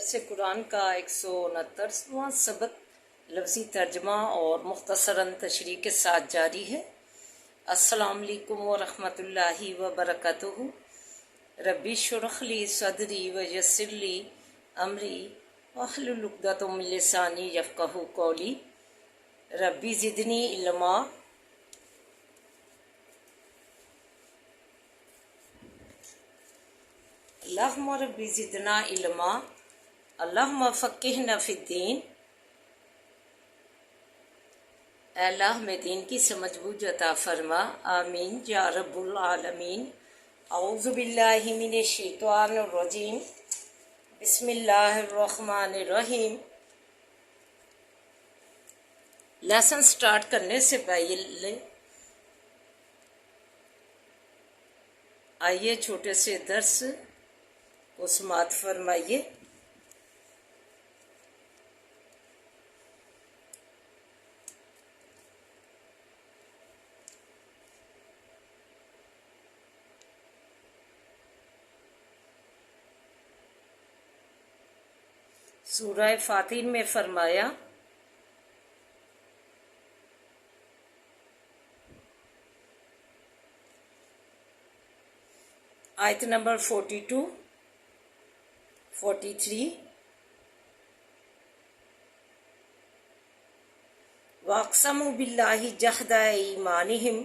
درس قرآن کا 169واں سبق لفظی ترجمہ اور مختصراً تشریح کے ساتھ جاری ہے۔ السلام علیکم ورحمۃ اللہ وبرکاتہ۔ ربی اشرح لی صدری ویسر لی امری واحلل عقدۃ من لسانی یفقہوا قولی۔ ربی زدنی علما۔ اللہم ربی زدنا علما، اللہم فقہنا فی الدین۔ اے اللہ میں دین کی سمجھ بوجھ عطا فرما، آمین یا رب العالمین۔ اعوذ باللہ من الشیطان الرجیم، بسم اللہ الرحمن الرحیم۔ لیسن سٹارٹ کرنے سے پہلے آئیے چھوٹے سے درس کو سماعت فرمائیے۔ سورہ فاتر میں فرمایا آیت نمبر 42 43 وَأَقْسَمُوا بِاللَّهِ جَهْدَ أَيْمَانِهِمْ،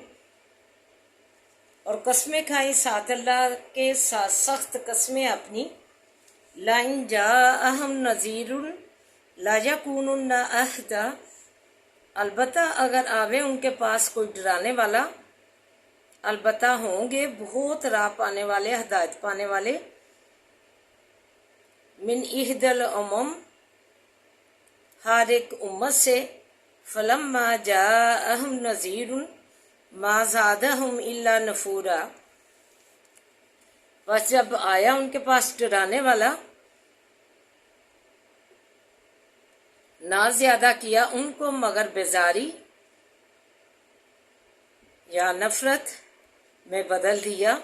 اور قسمیں کھائیں ساتھ اللہ کے ساتھ سخت قسمیں اپنی۔ لَإِنْ جَاءَهُمْ نَذِيرٌ لَيَكُونُنَّ أَهْدَىٰ، البتہ اگر آوے ان کے پاس کوئی ڈرانے والا، البتہ ہوں گے بہت راہ پانے والے، ہدایت پانے والے۔ من احد الامم، ہر ایک امت سے۔ فلما جاءہم نذیر ما زادہم الا نفورا، بس جب آیا ان کے پاس ڈرانے والا، نہ زیادہ کیا ان کو مگر بیزاری یا نفرت میں بدل دیا۔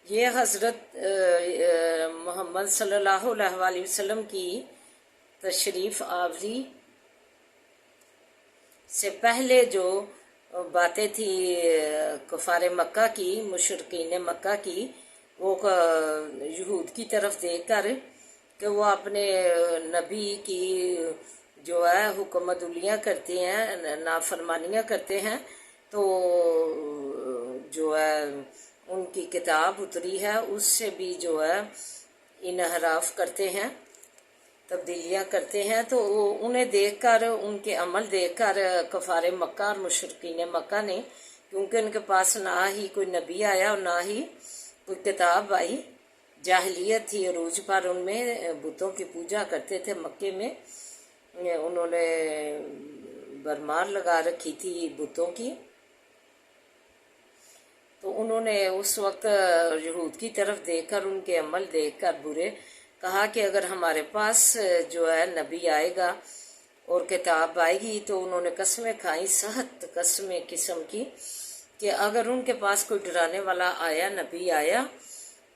یہ حضرت محمد صلی اللہ علیہ وسلم کی تشریف آوری سے پہلے جو باتیں تھی کفار مکہ کی، مشرکین مکہ کی، وہ یہود کی طرف دیکھ کر کہ وہ اپنے نبی کی جو ہے حکم عدولیاں کرتے ہیں، نافرمانیاں کرتے ہیں، تو جو ہے ان کی کتاب اتری ہے اس سے بھی جو ہے انحراف کرتے ہیں، تبدیلیاں کرتے ہیں۔ تو انہیں دیکھ کر، ان کے عمل دیکھ کر کفار مکہ اور مشرکین مکہ نے، کیونکہ ان کے پاس نہ ہی کوئی نبی آیا اور نہ ہی کوئی کتاب آئی، جاہلیت تھی عروج پر، ان میں بتوں کی پوجا کرتے تھے مکے میں، انہوں نے برمار لگا رکھی تھی بتوں کی۔ تو انہوں نے اس وقت یہود کی طرف دیکھ کر، ان کے عمل دیکھ کر برے، کہا کہ اگر ہمارے پاس جو ہے نبی آئے گا اور کتاب آئے گی، تو انہوں نے قسمیں کھائیں، سخت قسمیں قسم کی، کہ اگر ان کے پاس کوئی ڈرانے والا آیا، نبی آیا،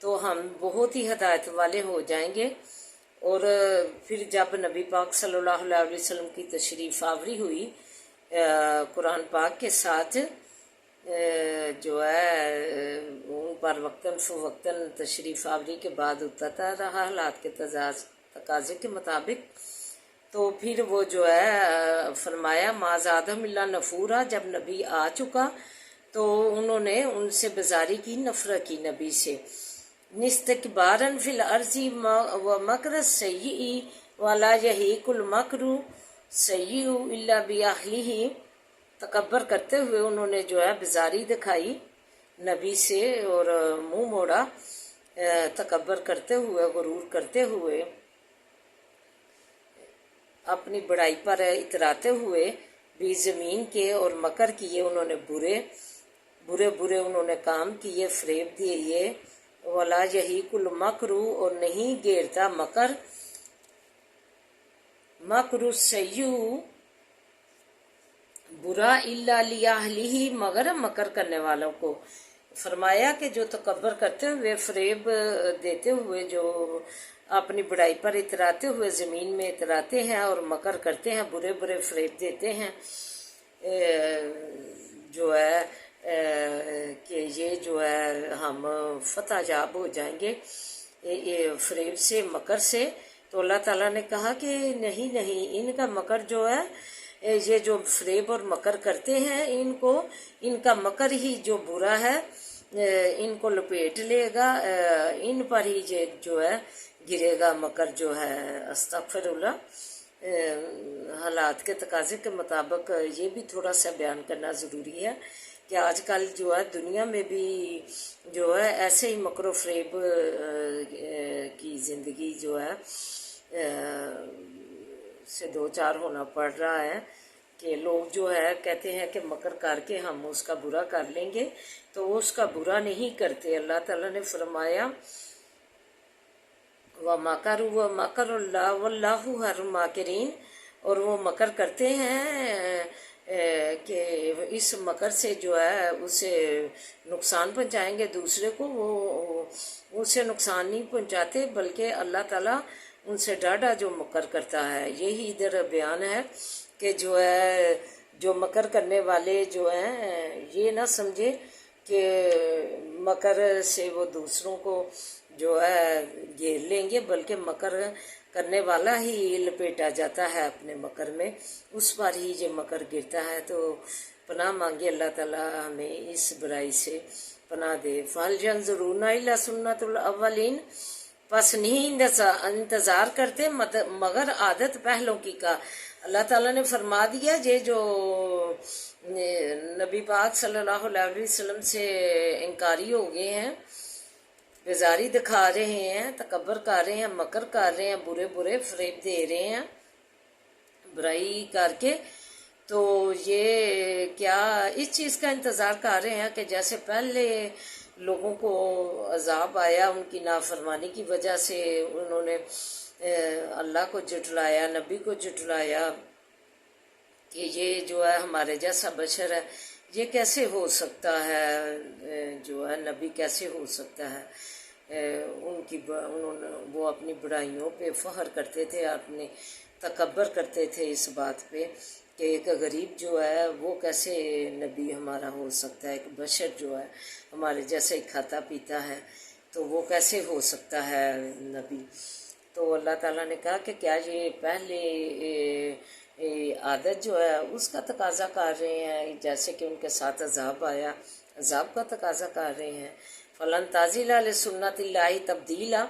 تو ہم بہت ہی ہدایت والے ہو جائیں گے۔ اور پھر جب نبی پاک صلی اللہ علیہ وسلم کی تشریف آوری ہوئی قرآن پاک کے ساتھ، جو ہے ان پر وقتاً فوقتاً تشریف آوری کے بعد اترتا رہا حالات کے تقاضے کے مطابق، تو پھر وہ جو ہے فرمایا ما زادہم الا نفورا، جب نبی آ چکا تو انہوں نے ان سے بیزاری کی، نفرت کی نبی سے۔ نستکباراً فی الارض ومکر السیئ ولا یحیق المکر السیئ الا باہلہ، تکبر کرتے ہوئے انہوں نے جو ہے بیزاری دکھائی نبی سے اور منہ موڑا، تکبر کرتے ہوئے، غرور کرتے ہوئے، اپنی بڑائی پر اتراتے ہوئے بھی زمین کے اور مکر کیے انہوں نے، برے انہوں نے کام کیے، فریب دیے۔ ولا یحیق المکر، اور نہیں گھیرتا مکر، مکر السیئ، बुरा इल्ला लियाहलिही, मगर मकर करने वालों को। फरमाया कि जो तकब्बर करते हुए, फरेब देते हुए, जो अपनी बुराई पर इतराते हुए ज़मीन में इतराते हैं और मकर करते हैं, बुरे बुरे फरेब देते हैं जो है कि ये जो है हम फतह याब हो जाएंगे ये फरेब से, मकर से। तो अल्लाह ताला ने कहा कि नहीं नहीं, इनका मकर जो है, ये जो फरेब और मकर करते हैं, इनको इनका मकर ही जो बुरा है इनको लपेट लेगा, इन पर ही ये जो है गिरेगा मकर जो है। अस्तगफिरुल्लाह। हालात के तकाजे के मुताबिक ये भी थोड़ा सा बयान करना ज़रूरी है कि आजकल जो है दुनिया में भी जो है ऐसे ही मकर फरेब की ज़िंदगी जो है से दो चार होना पड़ रहा है कि लोग जो है कहते हैं कि मकर करके हम उसका बुरा कर लेंगे, तो वो उसका बुरा नहीं करते। अल्लाह ताला ने फरमाया व मकरू व मकरुल्लाह वल्लाहु खैरुल माकिरीन, और वो मकर करते हैं कि इस मकर से जो है उसे नुकसान पहुंचाएंगे दूसरे को, वो उसे नुकसान नहीं पहुंचाते बल्कि अल्लाह ताला उनसे डाढ़ा जो मकर करता है। यही इधर बयान है कि जो है जो मकर करने वाले जो हैं ये ना समझे कि मकर से वो दूसरों को जो है घेर लेंगे, बल्कि मकर करने वाला ही लपेटा जाता है अपने मकर में, उस पर ही ये मकर गिरता है। तो पनाह मांगे अल्लाह ताला हमें इस बुराई से पनाह दे। फल यंजुरूना इल्ला सुन्नतुल अव्वलीन, बस नहीं इंतज़ार करते मगर आदत पहलों की का। अल्लाह ताला ने फरमा दिया ये जो नबी पाक सल्लल्लाहु अलैहि वसल्लम से इनकारी हो गए हैं, बेजारी दिखा रहे हैं, तकब्बर कर रहे हैं, मकर कर रहे हैं, बुरे बुरे फरेब दे रहे हैं बुराई करके, तो ये क्या इस चीज़ का इंतज़ार कर रहे हैं कि जैसे पहले लोगों को अजाब आया उनकी नाफरमानी की वजह से, उन्होंने अल्लाह को जुटलाया, नबी को जुटलाया कि ये जो है हमारे जैसा बशर है, ये कैसे हो सकता है, जो है नबी कैसे हो सकता है। उन्होंने वो अपनी बुराइयों पे फख्र करते थे, अपने तकब्बर करते थे इस बात पे कि एक गरीब जो है वो कैसे नबी हमारा हो सकता है, एक बशर जो है हमारे जैसे ही खाता पीता है तो वो कैसे हो सकता है नबी। तो अल्लाह ताला ने कहा कि क्या ये पहले आदत जो है उसका तकाजा कर रहे हैं, जैसे कि उनके साथ अजाब आया, अजाब का तकाजा कर रहे हैं। फलन ताजिला ले सुन्नतिल्लाही तब्दीला,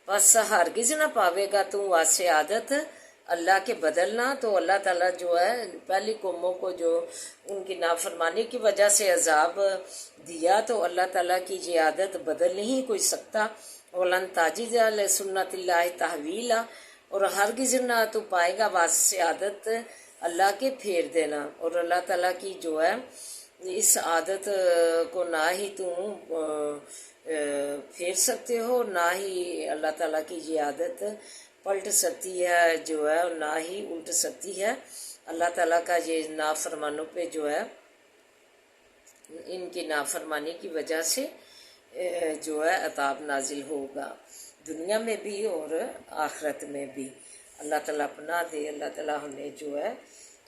बस हरगिज ना पावेगा तू वासे आदत अल्लाह के बदलना। तो अल्लाह ताला जो है पहली कौमों को जो उनकी नाफरमानी की वजह से अजाब दिया, तो अल्लाह ताला की ये आदत बदल नहीं कोई सकता। वलन ताजिला ले सुन्नतिल्लाही तहवीला, और हरगिज ना तो पाएगा वासे आदत अल्लाह के फेर देना। और अल्लाह ताला की जो है इस आदत को ना ही तुम फेर सकते हो, ना ही अल्लाह ताला की ये आदत पलट सकती है जो है, और ना ही उल्ट सकती है। अल्लाह ताला का ये नाफरमानों पे जो है इनकी नाफरमानी की वजह से जो है अताब नाजिल होगा, दुनिया में भी और आखिरत में भी। अल्लाह ताला पनाह दे, अल्लाह ताला हमें जो है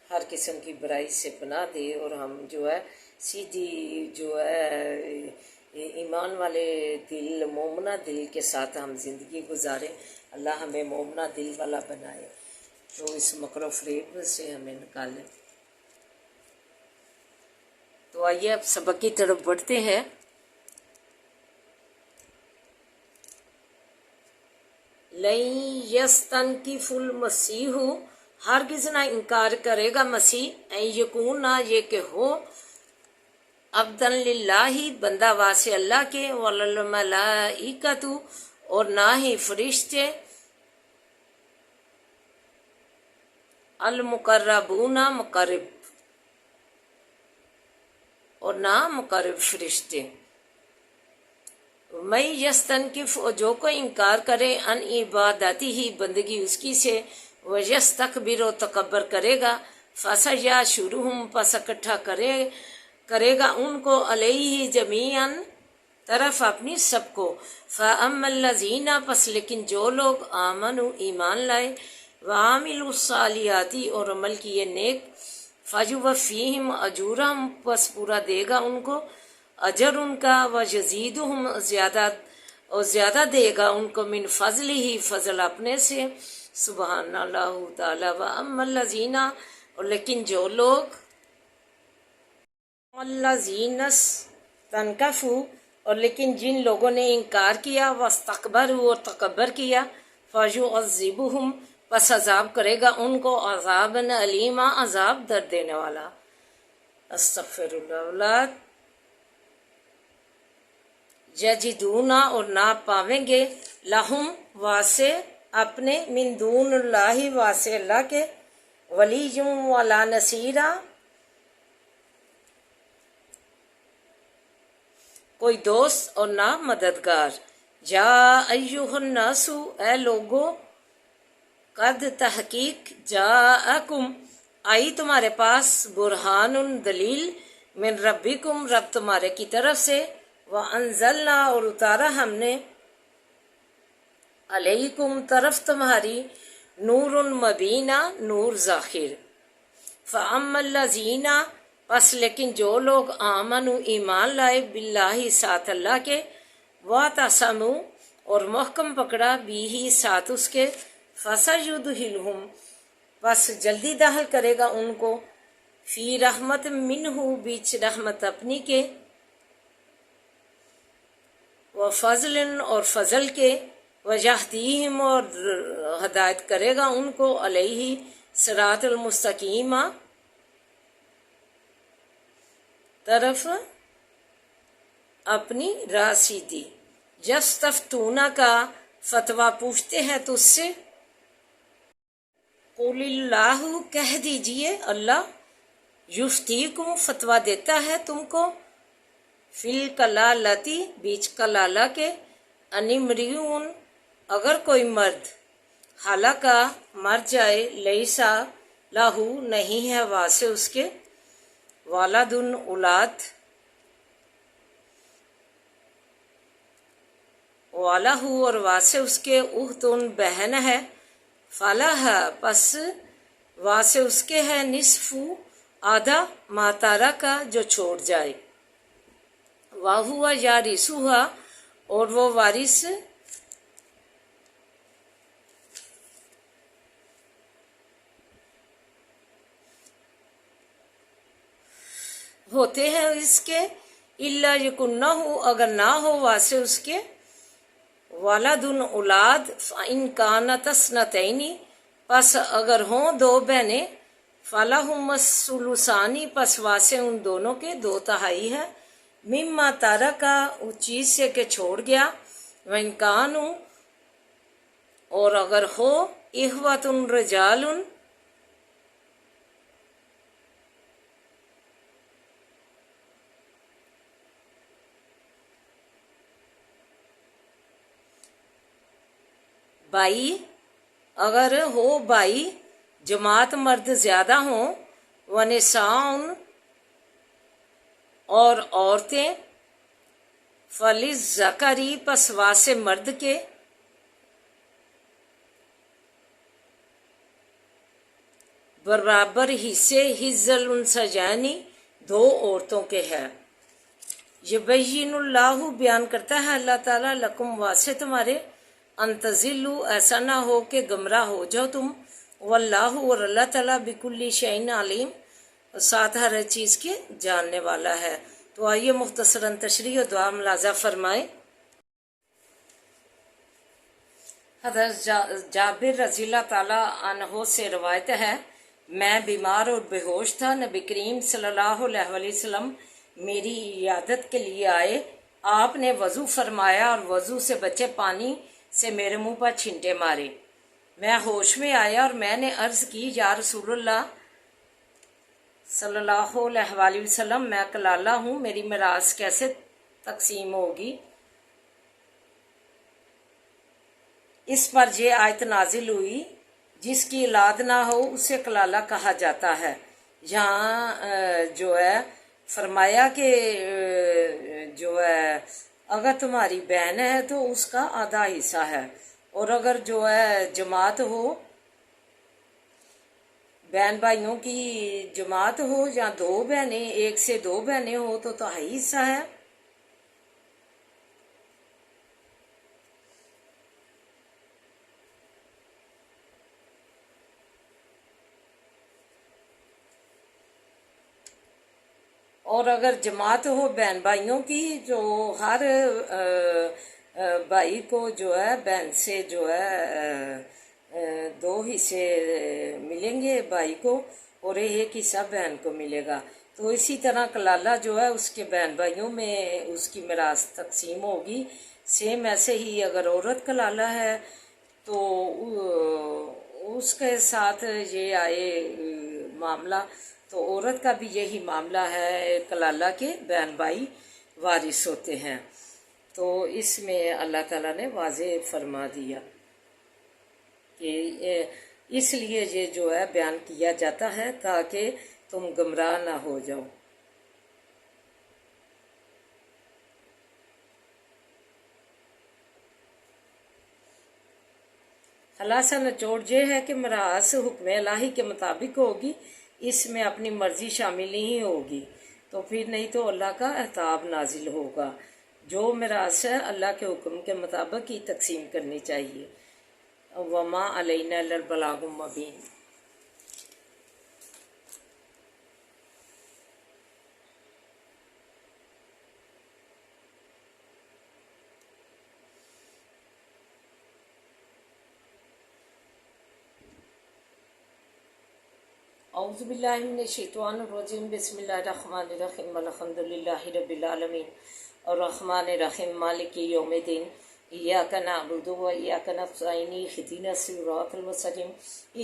हर किस्म की बुराई से पनाह दे, और हम जो है सीधी जो है ईमान वाले दिल, मोमना दिल के साथ हम ज़िंदगी गुजारें। अल्लाह हमें मोमना दिल वाला बनाए, तो इस मकर फरेब से हमें निकालें। तो आइए अब सबक की तरफ बढ़ते हैं। लई यस्तन की फुल मसीह, हरगिज़ ना इनकार करेगा मसीह, यकून ना ये कि हो अब्दन लिल्लाही, बंदा वासे अल्लाह के, वल मलाइकतु, और ना ही फरिश्ते, अल मुकर्रबूना, मुकर्रब, और ना मुकर्रब फरिश्ते। मैं यस्तन की, जो कोई इनकार करे अन इबादती ही, बंदगी उसकी से, वह यस्तकबिर, तकब्बर करेगा, फसयशुरुहुम पस इकट्ठा करेगा उनको अलैहि जमीअन तरफ अपनी सबको। फ़अम्मल्लज़ीना पस लेकिन जो लोग आमनु ईमान लाए वामिलुस्सालियाती और अमल किए नेक फयुवफ़ीहिम अजूरहम पस पूरा देगा उनको अजर उनका व यज़ीदुहुम ज़्यादा देगा उनको मिन फ़ज़लिही फ़ज़ल अपने से सुबहानल्लाह ताला। व अम्मल्लज़ीना और लेकिन जो लोग अल्लज़ीनस तनकफू और लेकिन जिन लोगों ने इनकार किया वस्तकबरू और तकबर किया फयुअज़्ज़िबुहुम पस अजाब करेगा उनको अज़ाबन अलीमा अजाब दर्द देने वाला। अस्तग़फिरुल्लाह। यजिदूना और ना पावेंगे लहुम वासे अपने मिन दूनिल्लाहि वासे अल्लाह के वलीयुम वला नसीरा कोई दोस्त और ना मददगार। या अय्युहन्नासु ए लोगो कद तहकीक जाअकुम आई तुम्हारे पास बुरहानुन दलील मिन रब्बिकुम रब तुम्हारे की तरफ से व अंजलना और उतारा हमने अलैकुम तरफ तुम्हारी नूरुन मबीना नूर ज़ाहिर। फ़अम्मल्लज़ीना बस लेकिन जो लोग आमनु ईमान लाए बिल्लाही साथ अल्लाह के व तसमु और महकम पकड़ा बीही साथ उसके फसयुदखिलहुम बस जल्दी दाखिल करेगा उनको फी रहमत मिन्हु बीच रहमत अपनी के व फजलन और फजल के वजहदीहिम और हदायत करेगा उनको अलैहि सिरातुल मुस्तकीमा तरफ अपनी राह सीधी। यस्तफ्तूना का फतवा पूछते हैं तुझसे कुलिल्लाहु कह दीजिए अल्लाह युफ्तीकुम फतवा देता है तुमको फिल कलालती बीच कलाला के अनिमरियून अगर कोई मर्द हालाका मर जाए लईसा लाहू नहीं है वासे उसके वालादुन औलाद वालाहू और वासे उसके उहतुन बहन है फलाह पस वासे उसके है निस्फू आधा मातारा का जो छोड़ जाए वाहुआ या रिसुहा और वो वारिस होते हैं इसके इल्ला यकुन्ना हो अगर ना हो वासे उसके वालादुन औलाद इन कानत स्नतैनी पस अगर हों दो बहनें फलाहुमस्सुलुसानी पस वासे उन दोनों के 2/3 है मिम्मा तारा का उस चीज से के छोड़ गया वनकानु और अगर हो इहवतुन रजालुन भाई अगर हो भाई जमात मर्द ज्यादा हो वनिसाउन और औरतें फलिज जकरी पसवा से मर्द के बराबर हिस्से हिज्जल उन सजानी 2 औरतों के है। ये बय्यिनुल्लाहु बयान करता है अल्लाह ताला लकुम वासे तुम्हारे अंतजिल्लु ऐसा ना हो कि गमराह हो जाओ तुम वल्लाहु और अल्लाह ताला बिकुल्ली शैइन अलीम साथ हर चीज के जानने वाला है। तो आइए मुख्तसरन तशरीह और दुआ मुलाजा फरमाए। हज़रत जाबिर रज़ियल्लाहु ताला अन्हो से रवायत है मैं बीमार और बेहोश था। नबी करीम सल्लल्लाहु अलैहि वसल्लम मेरी इयादत के लिए आए। आपने वज़ू फरमाया और वज़ू से बचे पानी से मेरे मुंह पर छींटे मारे। मैं होश में आया और मैंने अर्ज की या रसूलुल्लाह सल्लल्लाहु अलैहि वसल्लम मैं कलाला हूँ, मेरी मिरास कैसे तकसीम होगी। इस पर यह आयत नाजिल हुई जिसकी औलाद ना हो उसे कलाला कहा जाता है। यहाँ जो है फरमाया कि जो है अगर तुम्हारी बहन है तो उसका आधा हिस्सा है, और अगर जो है जमात हो, बहन भाइयों की जमात हो, या दो बहनें, एक से दो बहनें हो तो हाई हिस्सा है। और अगर जमात हो बहन भाइयों की, जो हर भाई को जो है बहन से जो है दो हिस्से मिलेंगे भाई को, और एक हिस्सा बहन को मिलेगा। तो इसी तरह कलाला जो है उसके बहन भाइयों में उसकी मिरास तकसीम होगी। सेम ऐसे ही अगर औरत कलाला है तो उसके साथ ये आए मामला, तो औरत का भी यही मामला है, कलाला के बहन भाई वारिस होते हैं। तो इसमें अल्लाह ताला ने वाज़े फरमा दिया कि इसलिए ये जो है बयान किया जाता है ताकि तुम गुमराह ना हो जाओ। खलासा निचोड़ ये है कि मिरास हुक्म इलाही के मुताबिक होगी, इसमें अपनी मर्जी शामिल नहीं होगी, तो फिर नहीं तो अल्लाह का अहताब नाजिल होगा। जो मिरास है अल्लाह के हुक्म के मुताबिक ही तकसीम करनी चाहिए। वमा अलैना इल्लल बलागुल मुबीन। औज़ुबिल्लाहि मिनश्शैतानिर्रजीम बिस्मिल्लाहिर्रहमानिर्रहीम अल्हम्दुलिल्लाहि रब्बिल आलमीन अर्रहमानिर्रहीम मालिकि यौमिद्दीन इय्याका नअबुदु व इय्याका नस्तईन इहदिनस सिरातल मुस्तकीम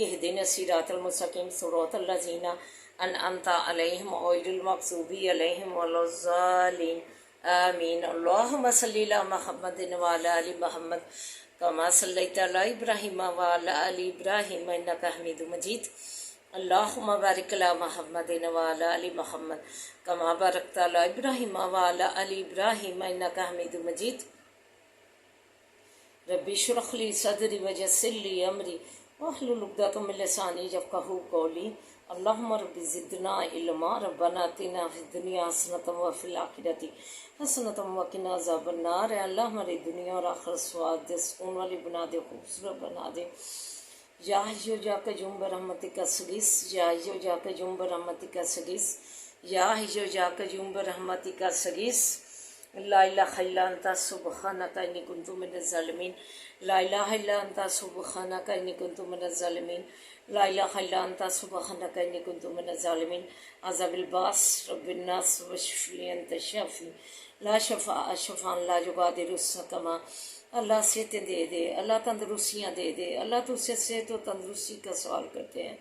इहदिनस सिरातल मुस्तकीम सिरातल लज़ीना अनअमता अलैहिम गैरिल मग़ज़ूबि अलैहिम वलज़्ज़ालिन आमीन। अल्लाहुम्मा सल्लि अला मुहम्मदिन व अला आलि मुहम्मद कमा सल्लैता अला इब्राहीम व अला आलि इब्राहीम इन्नका हमीदुम मजीद। अल्लाहुम्मा बारिक अला मुहम्मदिन व अला आलि मुहम्मद कमा बारकता अला इब्राहीम व अला आलि इब्राहीम इन्नका हमीदुम मजीद। रब्बि इश्रह ली सदरी व यस्सिर ली अमरी वहलुल उक़दतम मिन लिसानी यफ़क़हू क़ौली। अल्लाहुम्मा रब्बि ज़िदना इल्मा रब्बना आतिना फ़िद दुनिया हसनतम व फ़िल आखिरति हसनतम व क़िना अज़ाबन नार। अल्लाह हमारी दुनिया और आखिरत स्वाद दे, सुकून वाली बना दे, खूबसूरत बना दे। या हय्यु या क़य्यूम बिरहमतिका अस्तगीस, या हय्यु या क़य्यूम बिरहमतिका अस्तगीस, या हय्यु या क़य्यूम बिरहमतिका अस्तगीस। ला इलाहा इल्ला अंता सुब्हानका इन्नी कुन्तु मिनज़ ज़ालिमीन। ला इलाहा इल्ला अंता सुब्हानका इन्नी कुन्तु मिनज़ ज़ालिमीन। ला इलाहा इल्ला अंता सुब्हानका इन्नी कुन्तु मिनज़ ज़ालिमीन। अज़ाबिल बास रब्बिन नास वशफ़ी अंत शाफ़ी ला शफ़ा शफ़ान ला युगादिरु सकमा। अल्लाह सेहतें दे दे, अल्लाह तंदरुस्तियाँ दे दे। अल्लाह तुझसे सेहत और तंदरुस्ती का सवाल करते हैं।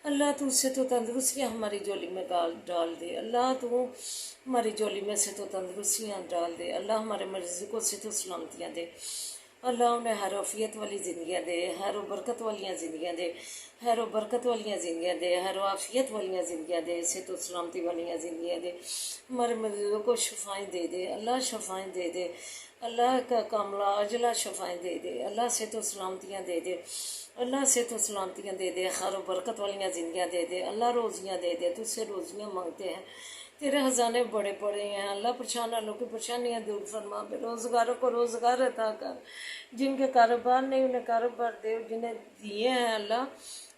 अल्लाह तू से तो तंदरुस्तियाँ हमारी झोली में डाल दे। अल्लाह तू हमारी झोली में से तो तंदरुस्तियाँ डाल दे। अल्लाह हमारे मर्ज़िकों से तो सलामतियाँ दे। अल्लाह उन्हें हर आफियत वाली ज़िंदगियाँ दे, हर बरकत वालियाँ ज़िंदगियाँ दे, हर बरकत वालियाँ ज़िंदगियाँ दे, हर आफियत वालियाँ ज़िंदगियाँ दे, से तो सलामती वालियाँ ज़िंदगियाँ दे। हमारे मरीज़ों को शफ़ाएँ दे दे, अल्लाह शफ़ाएँ दे दे। अल्लाह का कामला अजला शफ़ाएँ दे दे। अल्लाह से तो सलामतियाँ दे दे, अल्लाह से तो सलामतियाँ दे दे, खैर बरकत वालियाँ ज़िंदगियाँ दे दे। अल्लाह रोज़ियाँ दे दे, तुझसे रोज़ियाँ मांगते हैं, तेरे ख़जाने बड़े पड़े हैं। अल्लाह परेशान वालों की परेशानियाँ दूर फरमा, बेरोज़गारों को रोज़गार अता कर, जिनके कारोबार नहीं उन्हें कारोबार दे, जिन्हें दिए हैं अल्लाह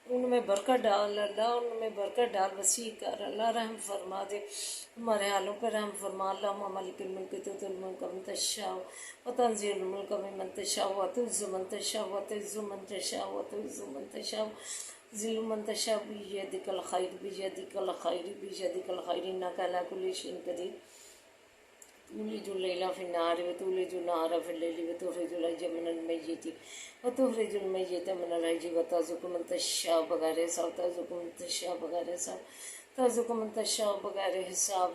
उनमें बरकत डाल, अल्लाह उनमें बरकत डाल, वसी कर। अल्लाह रहम फरमा दे, हमारे हालों पर रहम फरमा। अल्लाहुम्मा मालिकल मुल्क तुतिल मुल्क मन तशाअ व तंज़िलुल मुल्क मिम्मन तशाअ व तु'इज़्ज़ु मन तशाअ व तु'इज़्ज़ु मन तशाअ व तु'इज़्ज़ु मन तशाअ व तुज़िल्लु मन तशाअ बियदिकल खैर बियदिकल खैर बियदिकल खैर इन्नका अला कुल्लि शैइन क़दीर। तुलिजुल लैला फिन्नाहारि व तुलिजुन नहारा फिल्लैलि व तुखरिजुल हय्य मिनल मय्यिति व तुखरिजुल मय्यिता मिनल हय्यि व तर्ज़ुक़ु मन तशाअ बग़ैर हिसाब तर्ज़ुक़ु मन तशाअ बग़ैर हिसाब तर्ज़ुक़ु मन तशाअ बग़ैर हिसाब।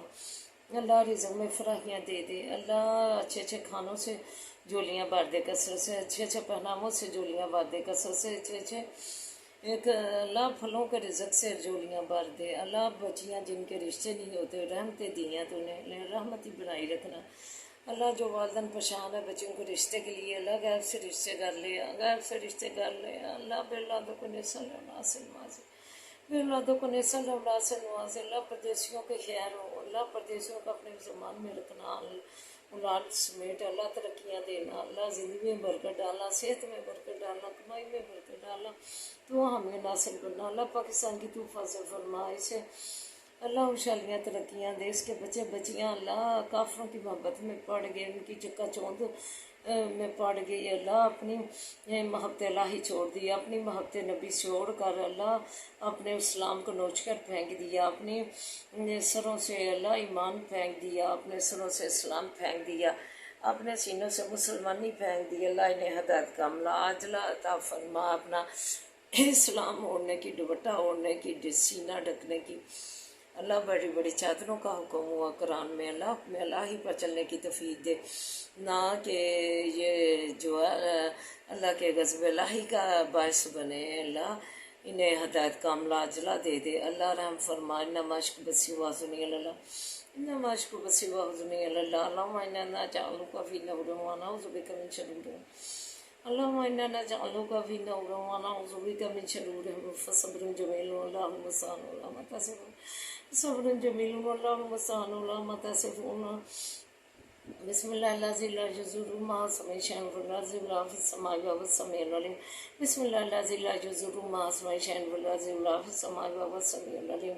अल्लाह रिज़्क़ में फराहियाँ दे दे। अल्लाह अच्छे अच्छे खानों से झोलियाँ भर दे कसरत से, अच्छे अच्छे पहनावों से झोलियाँ भर दे कसरत से, अच्छे अच्छे ایک اللہ پھلوں کے رزق سے جولیاں بھر دے، اللہ بچیاں جن کے رشتے نہیں ہوتے رحمتیں دی ہیں تو انہیں رحمت ہی بنائی رکھنا۔ اللہ جو والدین پریشان ہے بچوں کے رشتے کے لیے، اللہ غیب سے رشتے کر لے، غیب سے رشتے کر لے، اللہ باللہ کو نسل اولاد سے نوازے، باللہ کو نسل اولاد سے نوازے، اللہ پردیسیوں کے خیر ہو، اللہ پردیسیوں کو اپنے زمان میں رکھنا، اولاد سمیت اللہ ترقیاں دینا، اللہ زندگی میں برکت ڈالنا، صحت میں برکت ڈالنا، کمائی میں برکت ڈالنا، تو ہمیں ناصر کرنا، اللہ پاکستان کی تو فضل فرما، اسے اللہ خوشحالیاں ترقیاں دے، اس کے بچے بچیاں اللہ کافروں کی محبت میں پڑ گئے، ان کی چکا چوند میں پڑ گئی، اللہ اپنی محبت الہی چھوڑ دی، اپنی محبت نبی چھوڑ کر اللہ اپنے اسلام کو نوچ کر پھینک دیا، اپنی سروں سے اللہ ایمان پھینک دیا، اپنے سروں سے اسلام پھینک دیا، اپنے سینوں سے مسلمانی پھینک دی، اللہ انہیں ہدایت کا عملہ عاجلہ عطا فرما، اپنا اسلام اوڑھنے کی، دوپٹہ اوڑھنے کی، سینہ ڈھکنے کی، اللہ بڑی بڑی چادروں کا حکم ہوا قرآن میں، اللہ حکم الہی پر چلنے کی توفیق دے، نہ کہ یہ جو ہے اللہ کے غضب الہی کا باعث بنے، اللہ انہیں ہدایت کا عملہ عاجلہ دے دے، اللہ رحم فرما، انما اشکو بثی وحزنی علی اللہ، انما اشکو بثی وحزنی علی اللہ، اللہم انا نجعلک فی نحورہم ونعوذ بک من شرورہم، اللہم انا نجعلک فی نحورہم ونعوذ بک من شرورہم، فصبر جمیل واللہ المستعان علی ما تصفون، صبر جمیل واللہ المستعان علی ما تصفون، بسم اللہ الذی لا یضر مع اسمہ شیء فی الارض ولا فی السماء وهو السمیع العلیم، بسم اللہ الذی لا یضر مع اسمہ شیء فی الارض ولا فی السماء وهو السمیع العلیم،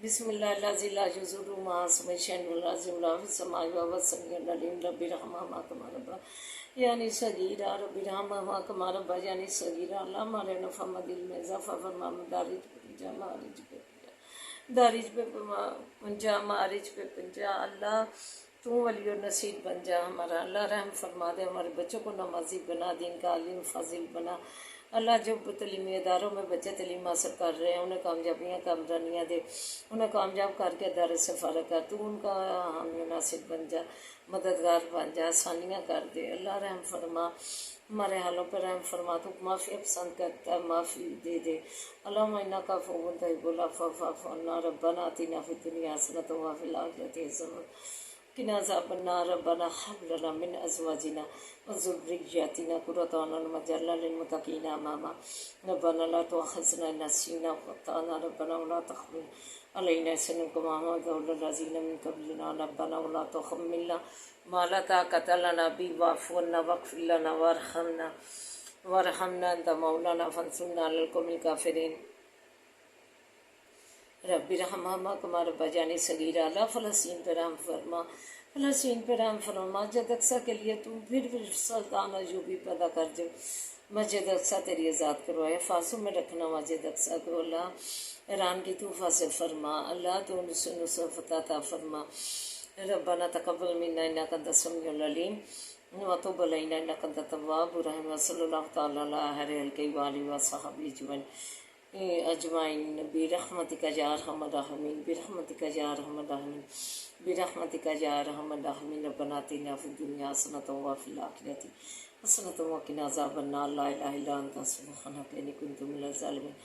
بسم اللہ الذی لا یضر مع اسمہ شیء فی الارض ولا فی السماء وهو السمیع العلیم، رب ارحمہما کما ربیانی صغیرا، رب ارحمہما کما ربیانی صغیرا، اللہ ہمارے نفع دل میں اضافہ فرما، مدارج پہ پنجا، معارج پہ پنجا، دارج پہ پنجا، معارج پہ پنجا، اللہ تو ولی و نصیر بن جا ہمارا، اللہ رحم فرما دے، ہمارے بچوں کو نمازی بنا، دین کا عالم فاضل بنا، اللہ جو تعلیمی اداروں میں بچے تعلیم حاصل کر رہے ہیں انہیں کامیابیاں کامرانیاں دے، انہیں کامیاب کر کے ادارے سے فارغ کر، تو ان کا حامی ناصر بن جا، مددگار بن جا، آسانیاں کر دے، اللہ رحم فرما، ہمارے حالوں پر رحم فرما، تو معافی پسند کرتا ہے معافی دے دے، اللہم انک عفو تحب العفو فاعف عنا، ربنا آتنا فی الدنیا حسنۃ وفی الآخرۃ حسنۃ وقنا عذاب النار، ربنا هب لنا من ازواجنا وذرياتنا قرة اعين واجعلنا للمتقين اماما، ربنا لا تؤاخذنا ان نسينا واخطأنا، ربنا ولا تحمل علينا إصرا كما حملته على الذين من قبلنا، ربنا ولا تحملنا ما لا طاقة لنا به واعف عنا واغفر لنا وارحمنا أنت مولانا فانصرنا على القوم الكافرين، رب ارحمہما کما ربیانی صغیرا، اللہ فلسطین پہ رحم فرما، فلسطین پہ رحم فرما، مسجد اقصیٰ کے لیے تو پھر سلطان ایوبی پیدا کر دے، مسجد اقصیٰ تیری آزاد کروائے، فاسوں میں رکھنا مسجد اقصیٰ کو، اللہ ایران کی تو فاصل فرما، اللہ تو نصرت عطا فرما، ربنا تقبل منا انک انت السمیع العلیم وتب علینا انک انت التواب الرحیم، وصلی اللہ تعالی علی خیر خلقہ وآلہ وصحبہ اجمعین برحمتک یا ارحم الراحمین، برحمتک یا ارحم الراحمین، برحمتک یا ارحم الراحمین، ربنا آتنا فی الدنیا حسنۃ وفی الآخرۃ حسنۃ وقنا عذاب النار، لا الہ الا انت سبحانک انی کنت من الظالمین،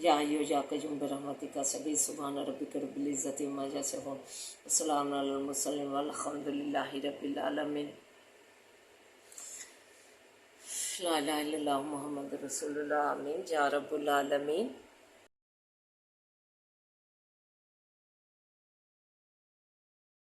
یا حی یا قیوم برحمتک استغیث، سبحان ربک رب العزۃ عما یصفون، وسلام علی المرسلین والحمد للہ رب العالمین، لا الہ الا اللہ محمد رسول اللہ، آمین یا رب العالمین۔